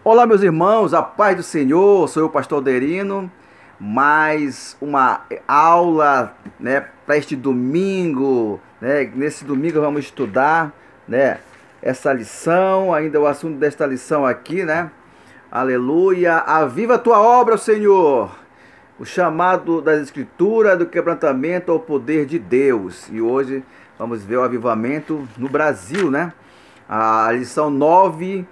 Olá, meus irmãos, a paz do Senhor, sou eu, pastor Alderino. Mais uma aula, para este domingo, Nesse domingo vamos estudar, essa lição, ainda o assunto desta lição aqui, Aleluia, aviva a tua obra, Senhor. O chamado das Escrituras, do quebrantamento ao poder de Deus. E hoje vamos ver o avivamento no Brasil, A lição 9,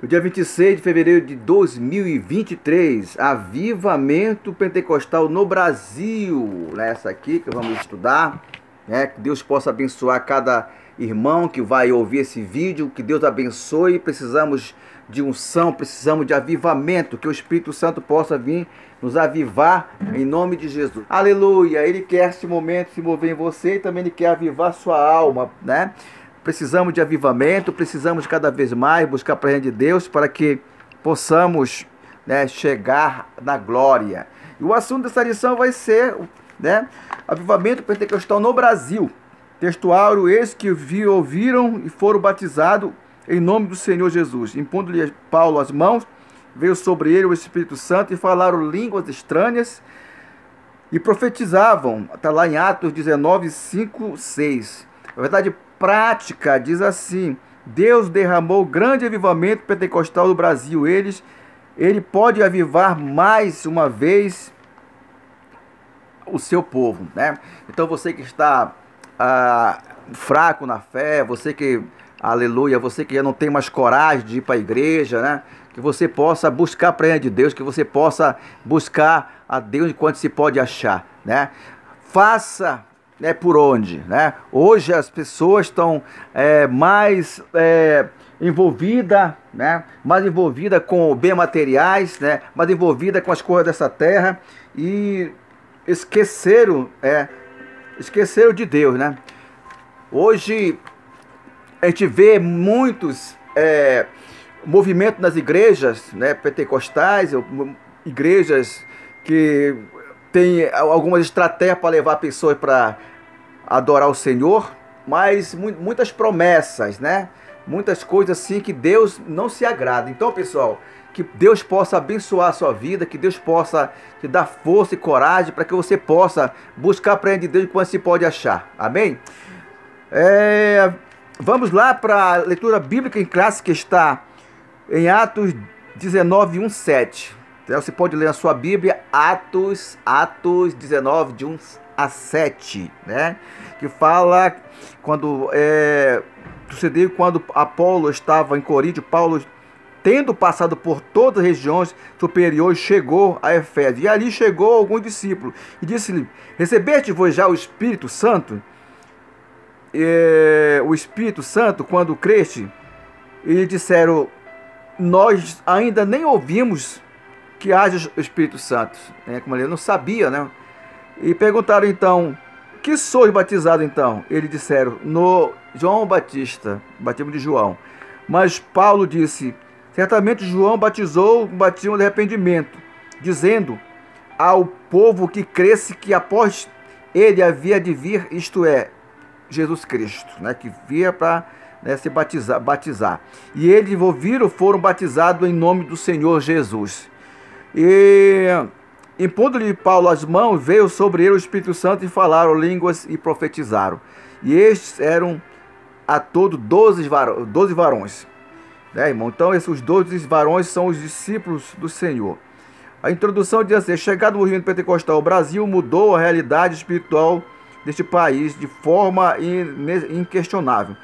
do dia 26 de fevereiro de 2023, avivamento pentecostal no Brasil. Essa aqui que vamos estudar, que Deus possa abençoar cada irmão que vai ouvir esse vídeo, que Deus abençoe. Precisamos de unção, precisamos de avivamento, que o Espírito Santo possa vir nos avivar em nome de Jesus. Aleluia, Ele quer esse momento se mover em você e também Ele quer avivar sua alma, Precisamos de avivamento, precisamos cada vez mais buscar a presença de Deus para que possamos chegar na glória. E o assunto dessa lição vai ser avivamento pentecostal no Brasil. Textuário: eis que ouviram e foram batizados em nome do Senhor Jesus. Impondo-lhe Paulo as mãos, veio sobre ele o Espírito Santo e falaram línguas estranhas e profetizavam. Está lá em Atos 19, 5, 6. A verdade prática diz assim: Deus derramou grande avivamento pentecostal no Brasil. Ele pode avivar mais uma vez o seu povo, Então você que está fraco na fé, você que, aleluia, você que já não tem mais coragem de ir para a igreja, que você possa buscar a presença de Deus, que você possa buscar a Deus enquanto se pode achar, Faça por onde, Hoje as pessoas estão mais envolvidas, mais envolvidas com bens materiais, mais envolvidas com as coisas dessa terra e esqueceram de Deus, Hoje a gente vê muitos movimentos nas igrejas, pentecostais, igrejas que tem algumas estratégias para levar pessoas para adorar o Senhor, mas muitas promessas, muitas coisas assim que Deus não se agrada. Então, pessoal, que Deus possa abençoar a sua vida, que Deus possa te dar força e coragem para que você possa buscar a presença de Deus enquanto se pode achar. Amém? Vamos lá para a leitura bíblica em classe que está em Atos 19, 1, 7. Você pode ler na sua Bíblia Atos 19, de 1 a 7, Que fala quando sucedeu quando Apolo estava em Corinto. Paulo, tendo passado por todas as regiões superiores, chegou a Éfeso. E ali chegou alguns discípulos e disse-lhe: recebeste-vos já o Espírito Santo? O Espírito Santo quando creste? E lhe disseram: nós ainda nem ouvimos que haja o Espírito Santo. Como ele não sabia, E perguntaram então: que sois batizado então? Eles disseram: no João Batista, batismo de João. Mas Paulo disse: certamente João batizou com batismo de arrependimento, dizendo ao povo que cresce que após ele havia de vir, isto é, Jesus Cristo, que via para se batizar. E eles ouviram, foram batizados em nome do Senhor Jesus. E impondo-lhe Paulo as mãos, veio sobre ele o Espírito Santo e falaram línguas e profetizaram. E estes eram a todo 12 varões. Irmão? Então esses 12 varões são os discípulos do Senhor. A introdução diz assim: chegado o movimento pentecostal, o Brasil mudou a realidade espiritual deste país de forma inquestionável.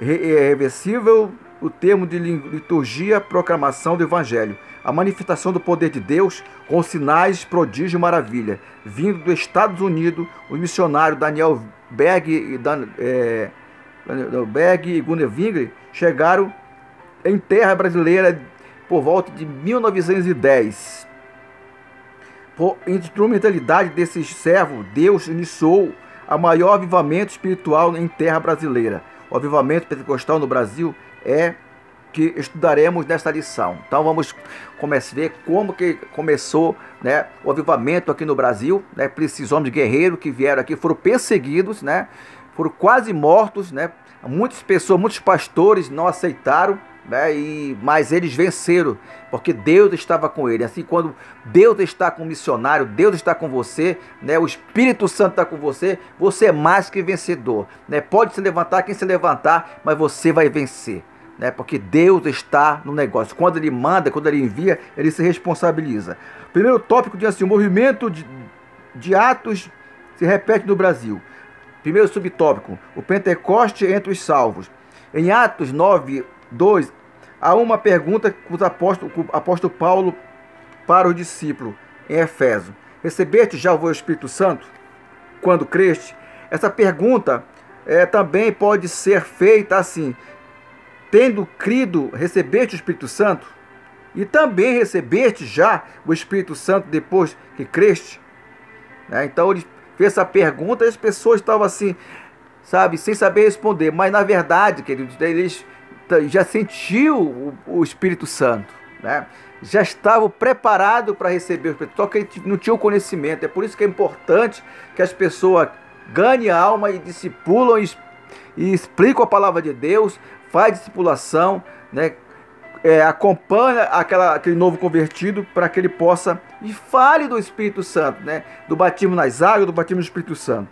É reversível o termo de liturgia, proclamação do Evangelho, a manifestação do poder de Deus com sinais, prodígio e maravilha. Vindo dos Estados Unidos, os missionários Daniel Berg e Gunnar Wingre chegaram em terra brasileira por volta de 1910. Por instrumentalidade desses servos, Deus iniciou a maior avivamento espiritual em terra brasileira. O avivamento pentecostal no Brasil que estudaremos nesta lição. Então vamos ver como que começou o avivamento aqui no Brasil. Esses homens guerreiros que vieram aqui foram perseguidos, foram quase mortos, muitas pessoas, muitos pastores não aceitaram, né? Mas eles venceram, porque Deus estava com ele. Assim, quando Deus está com o missionário, Deus está com você, né? O Espírito Santo está com você, você é mais que vencedor, né? Pode se levantar quem se levantar, mas você vai vencer, né? Porque Deus está no negócio. Quando Ele manda, quando Ele envia, Ele se responsabiliza. Primeiro tópico diz assim: o movimento de Atos se repete no Brasil. Primeiro subtópico: o Pentecoste entre os salvos. Em Atos 9:2, há uma pergunta que o apóstolo Paulo para o discípulo em Efésio: recebeste já o Espírito Santo quando creste? Essa pergunta também pode ser feita assim: tendo crido, recebeste o Espírito Santo? E também recebeste já o Espírito Santo depois que creste? Então ele fez essa pergunta e as pessoas estavam assim, sabe, sem saber responder. Mas na verdade, queridos, eles já sentiu o Espírito Santo, né? Já estavam preparados para receber o Espírito, só que eles não tinham conhecimento. É por isso que é importante que as pessoas ganhem a alma e discipulam e explicam a palavra de Deus, faz discipulação, né? Acompanha aquele novo convertido para que ele possa e fale do Espírito Santo, né? Do batismo nas águas, do batismo no Espírito Santo.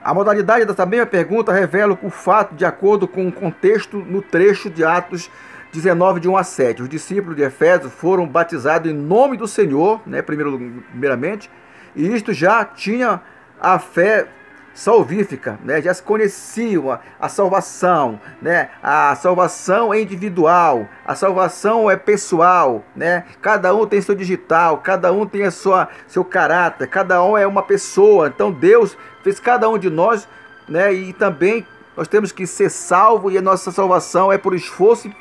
A modalidade dessa mesma pergunta revela o fato de acordo com o contexto no trecho de Atos 19, de 1 a 7. Os discípulos de Efésio foram batizados em nome do Senhor, né, primeiramente, e isto já tinha a fé salvífica, né? Já se conheciam a salvação, né? A salvação é individual, a salvação é pessoal, né? Cada um tem seu digital, cada um tem seu caráter, cada um é uma pessoa. Então Deus fez cada um de nós, né? E também nós temos que ser salvos, e a nossa salvação é por esforço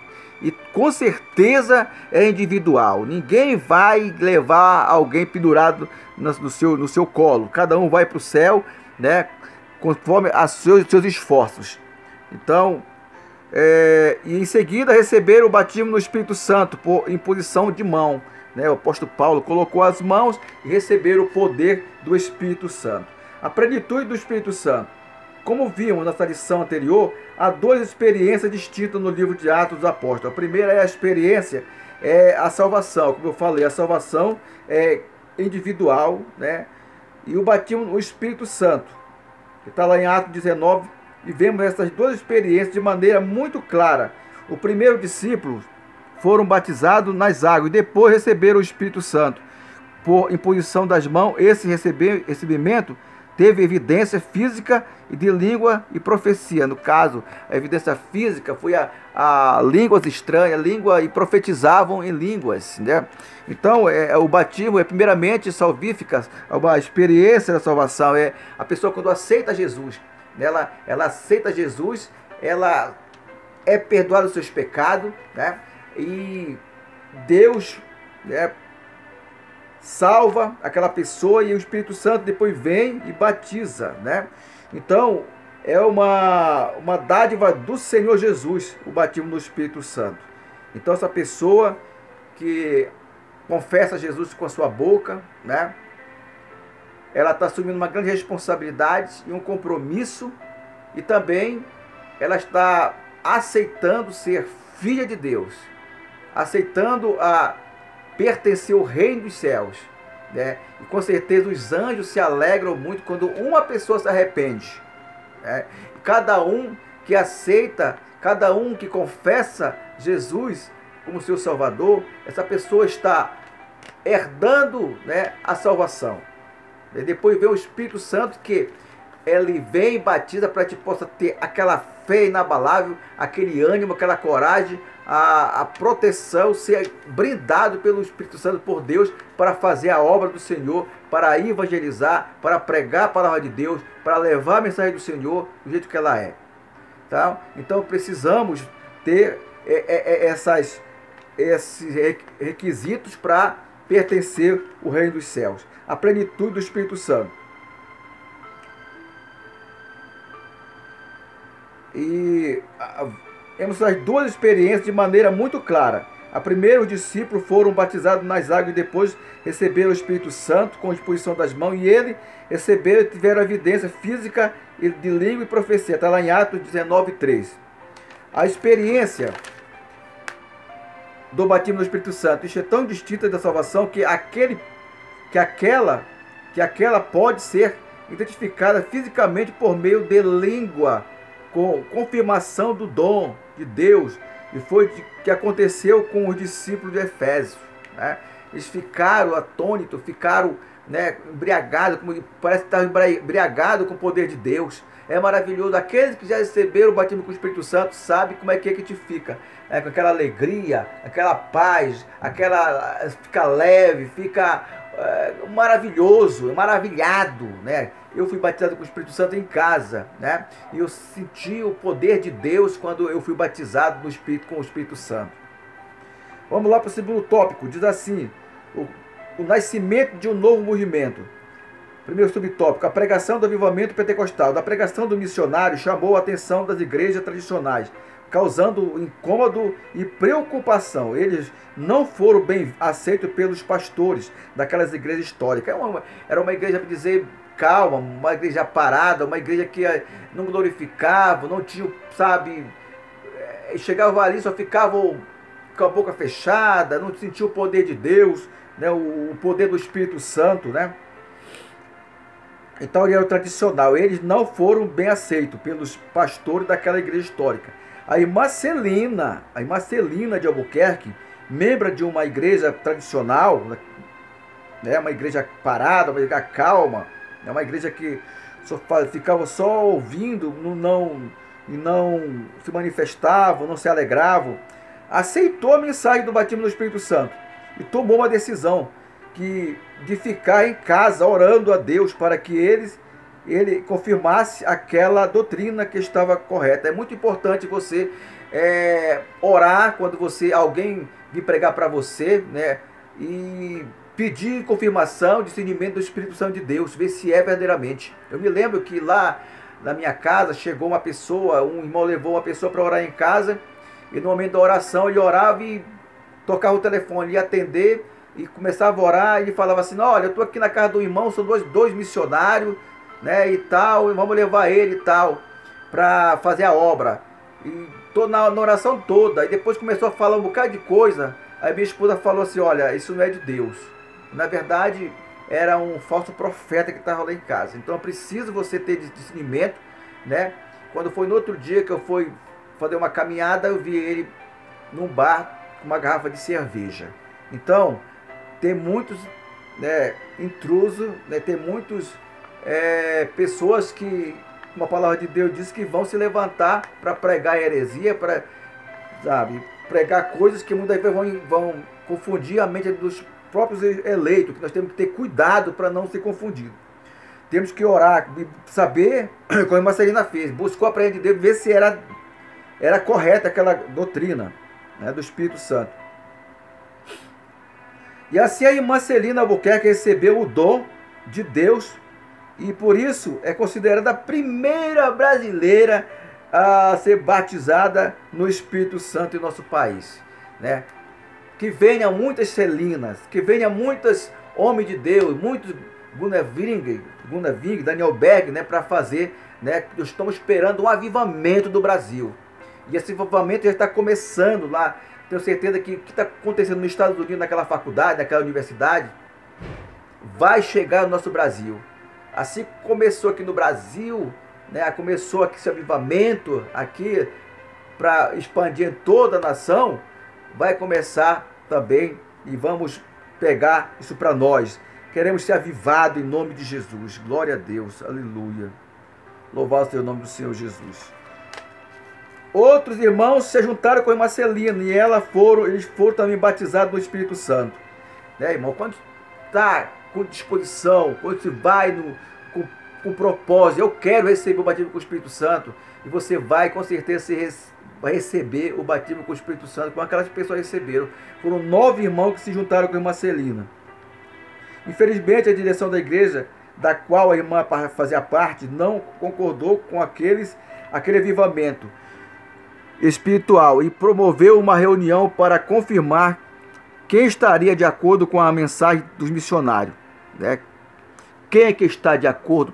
e com certeza é individual. Ninguém vai levar alguém pendurado no seu colo. Cada um vai para o céu, né? Conforme os seus esforços. Então, e em seguida receberam o batismo no Espírito Santo por imposição de mão, né? O apóstolo Paulo colocou as mãos e receberam o poder do Espírito Santo. A plenitude do Espírito Santo. Como vimos nessa lição anterior, há duas experiências distintas no livro de Atos dos Apóstolos. A primeira é a experiência, a salvação. Como eu falei, a salvação é individual, né? E o batismo no Espírito Santo, que está lá em Atos 19, e vemos essas duas experiências de maneira muito clara. O primeiro discípulo foram batizados nas águas e depois receberam o Espírito Santo por imposição das mãos. Esse recebimento teve evidência física e de língua e profecia. No caso, a evidência física foi a línguas estranhas, língua, e profetizavam em línguas, né? Então, o batismo é primeiramente salvífica, uma experiência da salvação. É a pessoa quando aceita Jesus, né? Ela aceita Jesus, ela é perdoada dos seus pecados, né? E Deus, né, salva aquela pessoa, e o Espírito Santo depois vem e batiza, né? Então, é uma dádiva do Senhor Jesus, o batismo no Espírito Santo. Então, essa pessoa que confessa Jesus com a sua boca, né? Ela está assumindo uma grande responsabilidade e um compromisso, e também ela está aceitando ser filha de Deus, aceitando pertencer ao reino dos céus, né? E com certeza os anjos se alegram muito quando uma pessoa se arrepende, né? Cada um que aceita, cada um que confessa Jesus como seu Salvador, essa pessoa está herdando, né, a salvação. E depois vem o Espírito Santo, que ele vem e batiza para que possa ter aquela fé inabalável, aquele ânimo, aquela coragem, a proteção, ser brindado pelo Espírito Santo, por Deus, para fazer a obra do Senhor, para evangelizar, para pregar a palavra de Deus, para levar a mensagem do Senhor do jeito que ela é. Tá? Então precisamos ter esses requisitos para pertencer ao reino dos céus. A plenitude do Espírito Santo. E temos as duas experiências de maneira muito clara. A primeira, os discípulos foram batizados nas águas e depois receberam o Espírito Santo com a exposição das mãos, e ele receberam e tiveram evidência física de língua e profecia. Está lá em Atos 19:3. A experiência do batismo no Espírito Santo, isso é tão distinta da salvação que aquela pode ser identificada fisicamente por meio de língua, com confirmação do dom de Deus. E foi que aconteceu com os discípulos de Efésios, né? Eles ficaram atônitos, ficaram, né, embriagados, parece que estavam embriagados com o poder de Deus. É maravilhoso. Aqueles que já receberam o batismo com o Espírito Santo sabem como é que te fica. Com aquela alegria, aquela paz, fica leve, fica maravilhoso, maravilhado, né? Eu fui batizado com o Espírito Santo em casa, né? E eu senti o poder de Deus quando eu fui batizado com o Espírito Santo. Vamos lá para o segundo tópico. Diz assim: o nascimento de um novo movimento. Primeiro subtópico: a pregação do avivamento pentecostal. Da pregação do missionário chamou a atenção das igrejas tradicionais, causando incômodo e preocupação. Eles não foram bem aceitos pelos pastores daquelas igrejas históricas. Era uma igreja, para dizer, calma, uma igreja parada, uma igreja que não glorificava, não tinha, sabe, chegava ali, só ficavam com a boca fechada, não sentia o poder de Deus, né, o poder do Espírito Santo, né? Então ele era o tradicional. Eles não foram bem aceitos pelos pastores daquela igreja histórica. A irmã Celina de Albuquerque, membro de uma igreja tradicional, né, uma igreja parada, uma igreja calma, né, uma igreja que ficava só ouvindo e não se manifestavam, não se alegravam, aceitou a mensagem do batismo no Espírito Santo e tomou uma decisão de ficar em casa orando a Deus para que ele confirmasse aquela doutrina que estava correta. É muito importante você orar quando alguém vir pregar para você, né, e pedir confirmação, discernimento do Espírito Santo de Deus, ver se é verdadeiramente. Eu me lembro que lá na minha casa chegou uma pessoa, um irmão levou uma pessoa para orar em casa, e no momento da oração ele orava e tocava o telefone, ia atender e começava a orar, e ele falava assim: olha, eu estou aqui na casa do irmão, são dois missionários, né, e tal, e vamos levar ele e tal, para fazer a obra. E tô na oração toda, e depois começou a falar um bocado de coisa. Aí minha esposa falou assim: olha, isso não é de Deus. Na verdade, era um falso profeta que estava lá em casa. Então é preciso você ter discernimento, né? Quando foi no outro dia que eu fui fazer uma caminhada, eu vi ele num bar com uma garrafa de cerveja. Então, tem muitos, né, intrusos, né, tem muitos pessoas que, uma palavra de Deus diz, que vão se levantar para pregar heresia, para, sabe, pregar coisas que muitas vezes vão confundir a mente dos próprios eleitos, que nós temos que ter cuidado para não ser confundido. Temos que orar, saber, como a irmã Celina fez, buscou a presença de Deus, ver se era correta aquela doutrina, né, do Espírito Santo. E assim a irmã Celina Albuquerque recebeu o dom de Deus e por isso é considerada a primeira brasileira a ser batizada no Espírito Santo em nosso país, né? Que venha muitas Celinas, que venha muitos homens de Deus, muitos Guneving, Daniel Berg, né, para fazer, né? Nós estamos esperando um avivamento do Brasil. E esse avivamento já está começando lá. Tenho certeza que o que está acontecendo nos Estados Unidos, naquela faculdade, naquela universidade, vai chegar no nosso Brasil. Assim que começou aqui no Brasil, né, começou aqui esse avivamento aqui para expandir em toda a nação, vai começar também e vamos pegar isso para nós. Queremos ser avivados em nome de Jesus. Glória a Deus. Aleluia. Louvado seja o nome do Senhor Jesus. Outros irmãos se juntaram com a irmã Celina e eles foram também batizados no Espírito Santo. Né, irmão? Quando está com disposição, quando você vai com propósito, eu quero receber o batismo com o Espírito Santo, e você vai com certeza vai receber o batismo com o Espírito Santo, como aquelas pessoas receberam. Foram 9 irmãos que se juntaram com a irmã Celina. Infelizmente, a direção da igreja, da qual a irmã fazia parte, não concordou com aquele avivamento espiritual e promoveu uma reunião para confirmar quem estaria de acordo com a mensagem dos missionários, né? Quem é que está de acordo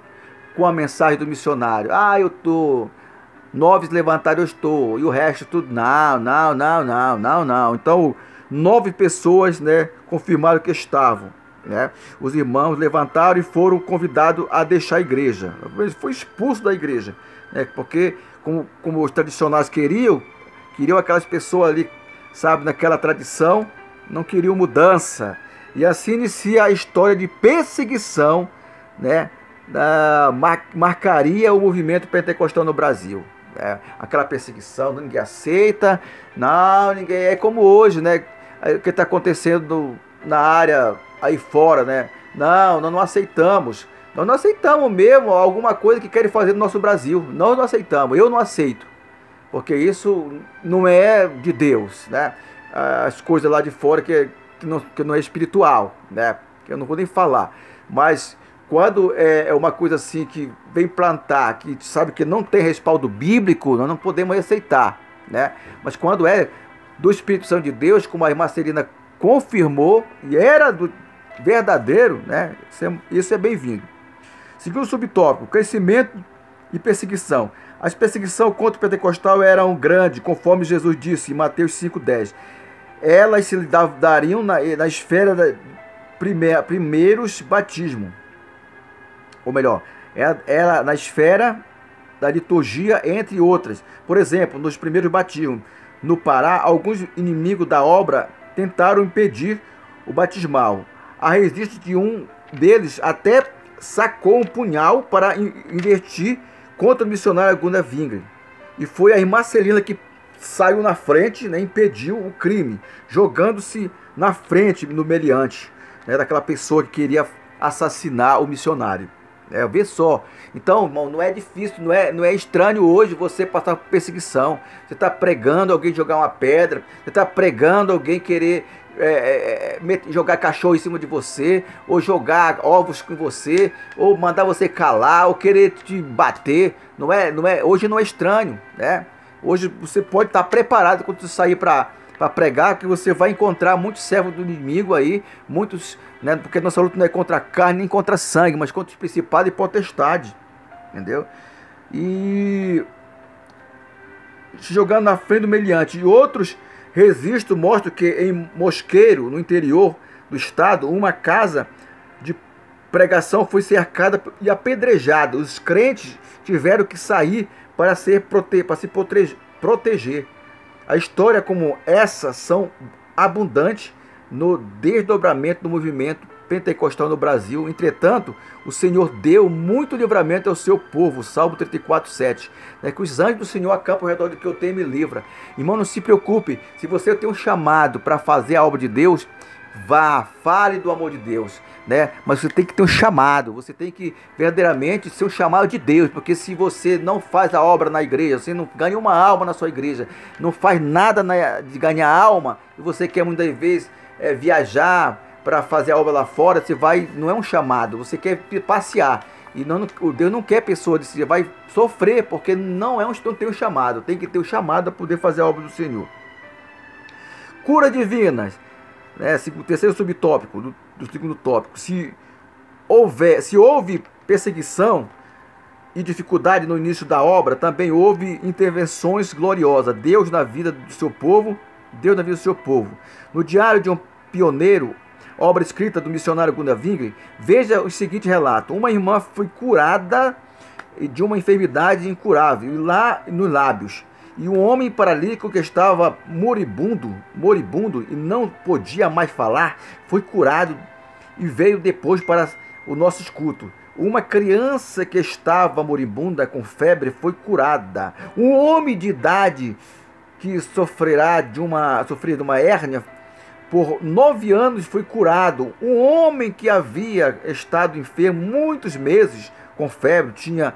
com a mensagem do missionário? Eu estou 9 levantaram, eu estou, e o resto tudo, não, não, não, não, não, não. Então, 9 pessoas, né, confirmaram que estavam, né? Os irmãos levantaram e foram convidados a deixar a igreja. Ele foi expulso da igreja, né? Porque, como os tradicionais queriam aquelas pessoas ali, sabe, naquela tradição, não queriam mudança. E assim inicia a história de perseguição, né? Marcaria o movimento pentecostal no Brasil. Aquela perseguição, ninguém aceita, não, ninguém. É como hoje, né? O que está acontecendo na área aí fora, né? Não, nós não aceitamos. Nós não aceitamos mesmo alguma coisa que querem fazer no nosso Brasil. Nós não aceitamos, eu não aceito. Porque isso não é de Deus, né? As coisas lá de fora que não é espiritual, né? Que eu não vou nem falar. Mas quando é uma coisa assim que vem plantar, que sabe que não tem respaldo bíblico, nós não podemos aceitar, né? Mas quando é do Espírito Santo de Deus, como a irmã Celina confirmou, e era do verdadeiro, né? Isso é bem-vindo. Segundo subtópico, crescimento e perseguição. As perseguições contra o pentecostal eram grandes, conforme Jesus disse em Mateus 5,10. Elas se dariam na esfera da primeiros batismo. Ou melhor, ela na esfera da liturgia, entre outras. Por exemplo, nos primeiros batismos no Pará, alguns inimigos da obra tentaram impedir o batismal. A resistência de um deles até sacou um punhal para investir contra o missionário Gunnar Wingren. E foi a irmã Celina que saiu na frente, né, impediu o crime, jogando-se na frente no meliante, né, daquela pessoa que queria assassinar o missionário. Vê só. Então, irmão, não é difícil, não é estranho hoje você passar por perseguição. Você está pregando alguém jogar uma pedra, você está pregando alguém querer jogar cachorro em cima de você, ou jogar ovos com você, ou mandar você calar, ou querer te bater. Hoje não é estranho, né? Hoje você pode estar preparado quando você sair para pregar, que você vai encontrar muitos servos do inimigo aí, muitos, né? Porque nossa luta não é contra a carne nem contra sangue, mas contra os principados e potestades, entendeu? E jogando na frente do meliante. E outros registros mostram que em Mosqueiro, no interior do estado, uma casa de pregação foi cercada e apedrejada. Os crentes tiveram que sair para se proteger. A história como essa são abundantes no desdobramento do movimento pentecostal no Brasil. Entretanto, o Senhor deu muito livramento ao seu povo. Salmo 34:7. Que os anjos do Senhor acampam ao redor do que eu tenho e me livra. Irmão, não se preocupe. Se você tem um chamado para fazer a obra de Deus, vá, fale do amor de Deus, né? Mas você tem que ter um chamado. Você tem que verdadeiramente ser um chamado de Deus. Porque se você não faz a obra na igreja, você não ganha uma alma na sua igreja, não faz nada de ganhar alma, e você quer muitas vezes viajar para fazer a obra lá fora, não é um chamado, você quer passear. E Deus não quer pessoa você vai sofrer, porque não tem um chamado. Tem que ter um chamado para poder fazer a obra do Senhor. Cura divinas, né? O terceiro subtópico do segundo tópico. Se houve perseguição e dificuldade no início da obra, também houve intervenções gloriosas. Deus na vida do seu povo. No diário de um pioneiro, obra escrita do missionário Gunnar Wingren, veja o seguinte relato. Uma irmã foi curada de uma enfermidade incurável lá nos lábios. E um homem paralítico que estava moribundo e não podia mais falar, foi curado e veio depois para o nosso escuto. Uma criança que estava moribunda com febre foi curada. Um homem de idade que sofria de uma hérnia por 9 anos foi curado. Um homem que havia estado enfermo muitos meses com febre, tinha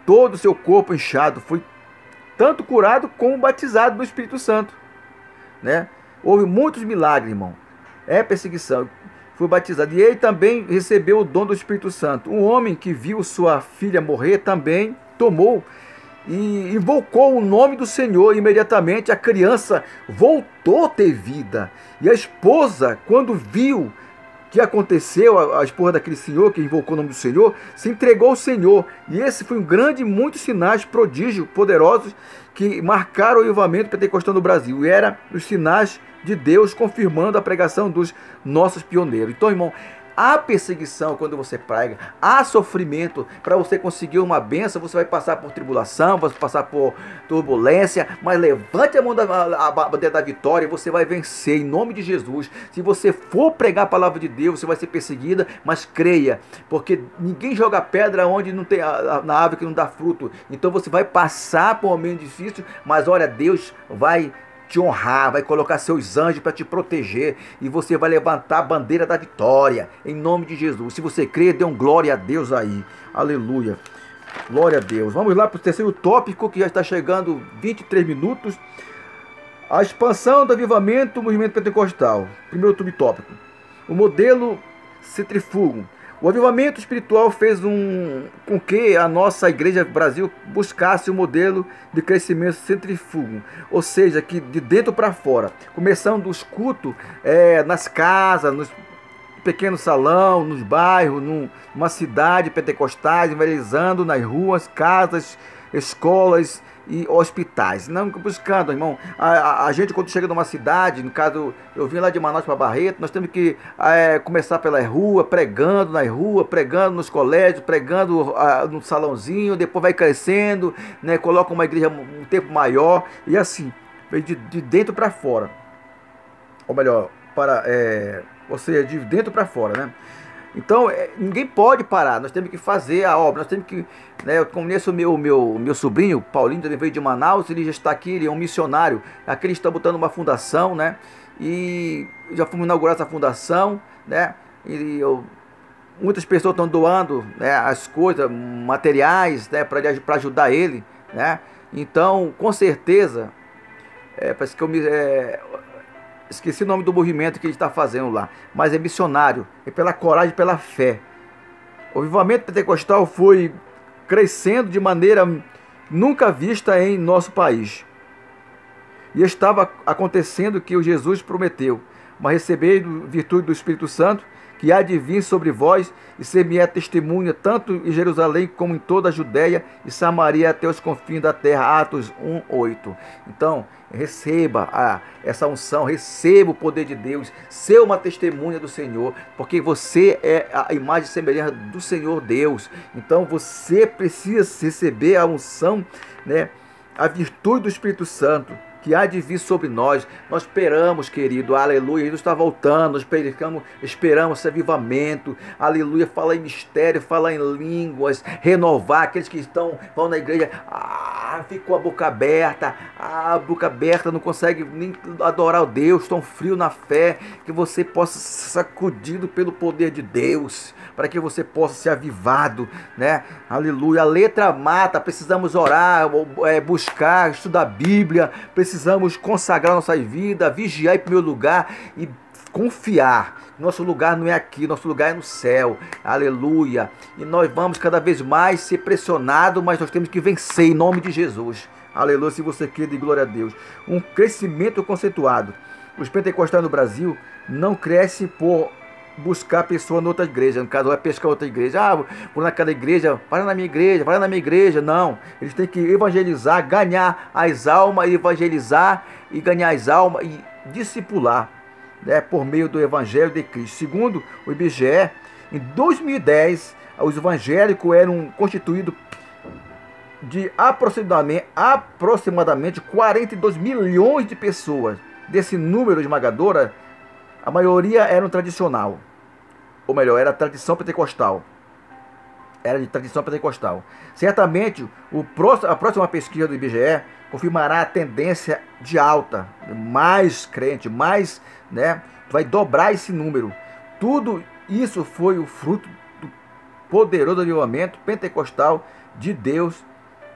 todo o seu corpo inchado, foi tanto curado como batizado no Espírito Santo, né? Houve muitos milagres, irmão. Perseguição. Foi batizado. E ele também recebeu o dom do Espírito Santo. Um homem que viu sua filha morrer também tomou e invocou o nome do Senhor. Imediatamente a criança voltou a ter vida. E a esposa, quando viu que aconteceu, a esposa daquele senhor que invocou o nome do Senhor, se entregou ao Senhor. E esse foi um grande, muitos sinais, prodígios, poderosos, que marcaram o avivamento pentecostal no Brasil. E era os sinais de Deus confirmando a pregação dos nossos pioneiros. Então, irmão, há perseguição quando você prega, há sofrimento. Para você conseguir uma bênção, você vai passar por tribulação, vai passar por turbulência, mas levante a mão da bandeira da vitória e você vai vencer em nome de Jesus. Se você for pregar a palavra de Deus, você vai ser perseguida, mas creia, porque ninguém joga pedra onde não tem na árvore que não dá fruto. Então você vai passar por um momento difícil, mas olha, Deus vai te honrar, vai colocar seus anjos para te proteger e você vai levantar a bandeira da vitória em nome de Jesus. Se você crê, dê um glória a Deus aí. Aleluia. Glória a Deus. Vamos lá para o terceiro tópico, que já está chegando 23 minutos. A expansão do avivamento, movimento pentecostal. Primeiro tópico. O modelo centrífugo. O avivamento espiritual fez com que a nossa igreja Brasil buscasse um modelo de crescimento centrífugo, ou seja, que de dentro para fora, começando dos cultos nas casas, nos pequenos salão, nos bairros, numa cidade pentecostais, evangelizando nas ruas, casas, escolas e hospitais. Não buscando, irmão, a gente quando chega numa cidade, no caso eu vim lá de Manaus para Barreto, nós temos que começar pela rua, pregando na rua, pregando nos colégios, pregando no salãozinho, depois vai crescendo, né, coloca uma igreja um tempo maior e assim, de dentro para fora, ou melhor, ou seja, de dentro para fora, né? Então, ninguém pode parar, nós temos que fazer a obra, nós temos que, né, eu conheço o meu sobrinho, Paulinho, também veio de Manaus, ele já está aqui, ele é um missionário, aqui eles estão botando uma fundação, né, e já fomos inaugurar essa fundação, né, muitas pessoas estão doando, né, as coisas, materiais, né, para ajudar ele, né, então, com certeza, parece que esqueci o nome do movimento que ele está fazendo lá, mas é missionário, é pela coragem, pela fé. O avivamento pentecostal foi crescendo de maneira nunca vista em nosso país. E estava acontecendo o que o Jesus prometeu, mas receber virtude do Espírito Santo, que há de vir sobre vós e ser-me-é testemunha tanto em Jerusalém como em toda a Judéia e Samaria até os confins da terra. Atos 1:8. Então, receba essa unção, receba o poder de Deus, seja uma testemunha do Senhor, porque você é a imagem e semelhança do Senhor Deus. Então, você precisa receber a unção, né, a virtude do Espírito Santo, que há de vir sobre nós. Nós esperamos, querido, aleluia, Jesus está voltando, nós esperamos esse avivamento, aleluia, falar em mistério, falar em línguas, renovar aqueles que vão na igreja, ficou a boca aberta, não consegue nem adorar o Deus, estão frio na fé, que você possa ser sacudido pelo poder de Deus, para que você possa ser avivado, né, aleluia. A letra mata, precisamos orar, buscar, estudar a Bíblia, precisamos consagrar nossa vida, vigiar em primeiro lugar e confiar. Nosso lugar não é aqui, nosso lugar é no céu, aleluia. E nós vamos cada vez mais ser pressionados, mas nós temos que vencer em nome de Jesus, aleluia. Se você quer, de glória a Deus. Um crescimento conceituado. Os pentecostais no Brasil não crescem por buscar pessoa em outra igreja, no caso vai pescar outra igreja, vou naquela igreja, vai na minha igreja, não, eles têm que evangelizar, ganhar as almas, evangelizar e ganhar as almas e discipular, né, por meio do evangelho de Cristo. Segundo o IBGE, em 2010, os evangélicos eram constituídos de aproximadamente 42 milhões de pessoas. Desse número esmagador, a maioria era tradicional, ou melhor, era tradição pentecostal. Era de tradição pentecostal. Certamente, a próxima pesquisa do IBGE confirmará a tendência de alta, mais crente, mais, né, vai dobrar esse número. Tudo isso foi o fruto do poderoso avivamento pentecostal de Deus,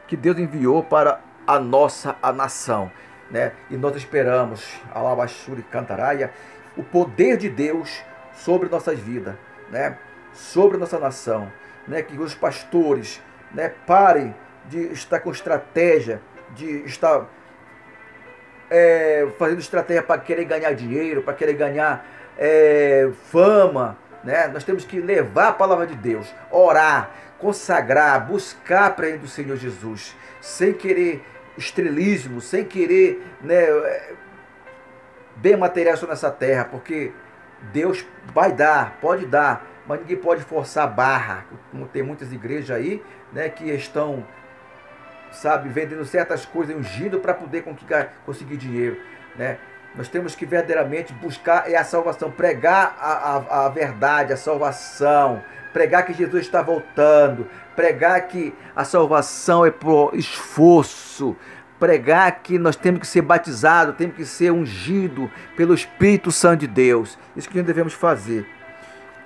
que Deus enviou para a nossa nação, né? E nós esperamos, Alabashuri Cantaraia, o poder de Deus sobre nossas vidas, né? Sobre nossa nação, né? Que os pastores, né, parem de estar com estratégia, de estar fazendo estratégia para querer ganhar dinheiro, para querer ganhar fama, né? Nós temos que levar a palavra de Deus, orar, consagrar, buscar a presença do Senhor Jesus, sem querer estrelismo, sem querer, né, bem material nessa terra, porque Deus vai dar, pode dar, mas ninguém pode forçar a barra, como tem muitas igrejas aí, né, que estão, sabe, vendendo certas coisas, ungindo para poder conseguir dinheiro, né? Nós temos que verdadeiramente buscar a salvação, pregar a verdade, a salvação, pregar que Jesus está voltando, pregar que a salvação é por esforço, pregar que nós temos que ser batizados, temos que ser ungidos pelo Espírito Santo de Deus. Isso que nós devemos fazer,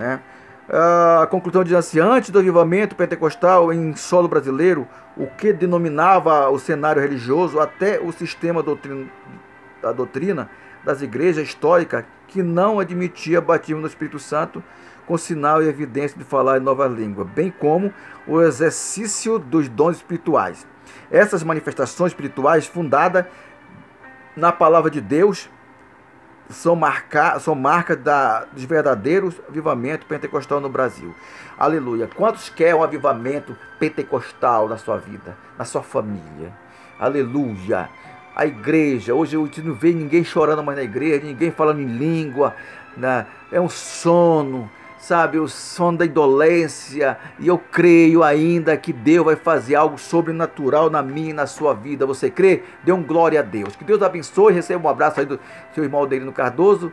né? A conclusão diz assim: antes do avivamento pentecostal em solo brasileiro, o que denominava o cenário religioso, até o sistema da doutrina das igrejas históricas, que não admitia batismo no Espírito Santo com sinal e evidência de falar em nova língua, bem como o exercício dos dons espirituais. Essas manifestações espirituais fundadas na palavra de Deus são marcas dos verdadeiros avivamentos pentecostal no Brasil. Aleluia. Quantos querem um avivamento pentecostal na sua vida, na sua família? Aleluia. A igreja, hoje eu não vejo ninguém chorando mais na igreja, ninguém falando em língua, né? É um sono, sabe, o sono da indolência, e eu creio ainda que Deus vai fazer algo sobrenatural na minha e na sua vida. Você crê? Dê um glória a Deus. Que Deus abençoe. Receba um abraço aí do seu irmão Adelino Cardoso,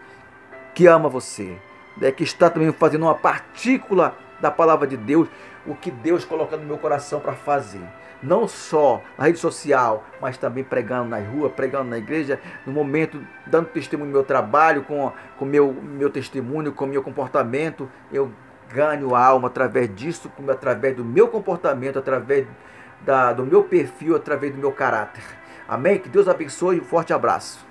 que ama você, né, que está também fazendo uma partícula da palavra de Deus, o que Deus coloca no meu coração para fazer. Não só na rede social, mas também pregando na rua, pregando na igreja, no momento, dando testemunho do meu trabalho, com meu testemunho, com o meu comportamento. Eu ganho a alma através disso, através do meu comportamento, através do meu perfil, através do meu caráter. Amém? Que Deus abençoe e um forte abraço.